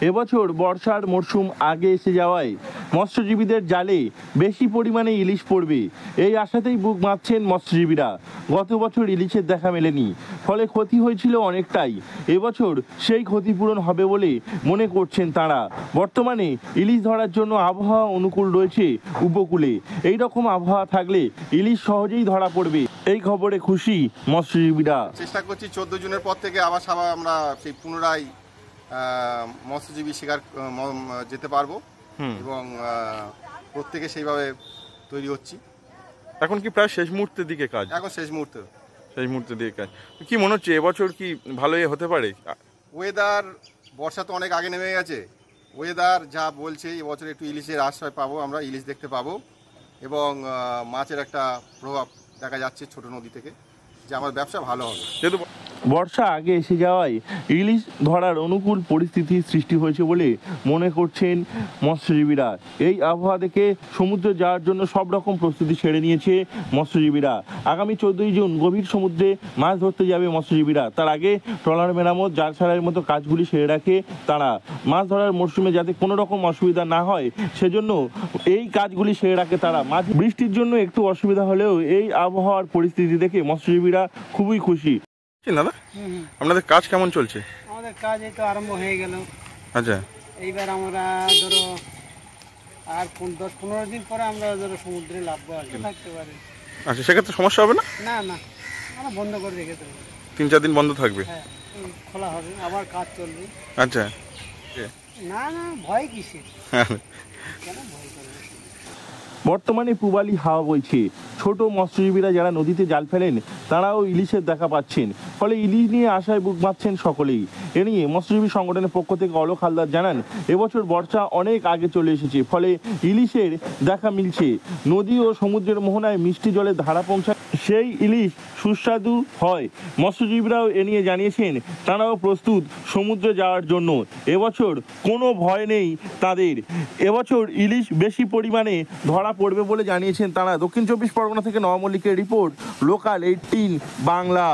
এবছর বর্ষার মরশুম আগে এসে যাওয়ায় মৎস্যজীবীদের জালে বেশি পরিমাণে ইলিশ পড়বে এই আশাতেই বুক বাঁধছেন মৎস্যজীবীরা। গত বছর ইলিশের দেখা মেলেনি, ফলে ক্ষতি হয়েছিল অনেকটাই। এবছর সেই ক্ষতিপূরণ হবে বলে মনে করছেন তাঁরা। বর্তমানে ইলিশ ধরার জন্য আবহাওয়া অনুকূল রয়েছে উপকূলে। এই রকম আবহাওয়া থাকলে ইলিশ সহজেই ধরা পড়বে, এই খবরে খুশি মৎস্যজীবীরা। চেষ্টা করছি 14 জুনের পর থেকে আবার আমরা সেই পুনরায় মৎস্যজীবী শিকার যেতে পারবো এবং প্রত্যেকে সেইভাবে তৈরি হচ্ছি। এখন কি প্রায় শেষ মুহূর্তের দিকে কাজ? এখন শেষ মুহূর্তের দিকে কাজ। কি মনে হচ্ছে এবছর কি ভালোই হতে পারে? ওয়েদার, বর্ষা তো অনেক আগে নেমে গেছে, ওয়েদার যা বলছে এবছর একটু ইলিশের আশ্রয় পাবো, আমরা ইলিশ দেখতে পাবো এবং মাছের একটা প্রভাব দেখা যাচ্ছে ছোট নদী থেকে, যে আমার ব্যবসা ভালো হবে। যেহেতু বর্ষা আগে এসে যাওয়ায় ইলিশ ধরার অনুকূল পরিস্থিতি সৃষ্টি হয়েছে বলে মনে করছেন মৎস্যজীবীরা। এই আবহাওয়া দেখে সমুদ্রে যাওয়ার জন্য সব রকম প্রস্তুতি সেরে নিয়েছে মৎস্যজীবীরা। আগামী 14 জুন গভীর সমুদ্রে মাছ ধরতে যাবে মৎস্যজীবীরা। তার আগে ট্রলার মেরামত, জাল ছাড়ার মতো কাজগুলি সেরে রাখে তারা। মাছ ধরার মরশুমে যাতে কোনো রকম অসুবিধা না হয় সেজন্য এই কাজগুলি সেরে রাখে তারা। মাছ বৃষ্টির জন্য একটু অসুবিধা হলেও এই আবহাওয়ার পরিস্থিতি দেখে মৎস্যজীবীরা খুবই খুশি। দাদা, আপনাদের কাজ কেমন চলছে? আমাদের কাজ এই তো আরম্ভ হয়ে গেল। আচ্ছা, এইবার আমরা ধরো আর 10-15 দিন পরে আমরা ধরো সমুদ্রে লাভবো আর থাকতে পারি। আচ্ছা, সেক্ষেত্রে সমস্যা হবে না? না না, আমরা বন্ধ করে রেখে দেবো। 3-4 দিন বন্ধ থাকবে? হ্যাঁ, খোলা হবে, আবার কাজ চলবে। আচ্ছা, না না, ভয় কিসের? কেন ভয় করবে? বর্তমানে পূবালি হাওয়া বইছে। ছোট মৎস্যজীবীরা যারা নদীতে জাল ফেলেন তারাও ইলিশের দেখা পাচ্ছেন, ফলে ইলিশ নিয়ে আশায় বুক বাঁধছেন সকলেই। এ নিয়ে মৎস্যজীবী সংগঠনের পক্ষ থেকে অলোক হালদার জানান, এবছর বর্ষা অনেক আগে চলে এসেছে, ফলে ইলিশের দেখা মিলছে। নদী ও সমুদ্রের মোহনায় মিষ্টি জলের ধারা পৌঁছায়, সেই ইলিশ সুস্বাদু হয়। মৎস্যজীবীরাও এ নিয়ে জানিয়েছেন তারাও প্রস্তুত সমুদ্রে যাওয়ার জন্য। এবছর কোনো ভয় নেই তাদের। এবছর ইলিশ বেশি পরিমাণে ধরা পড়বে বলে জানিয়েছেন তারা। দক্ষিণ 24 পরগনা থেকে নওয়াব মল্লিকের রিপোর্ট, লোকাল 18 বাংলা।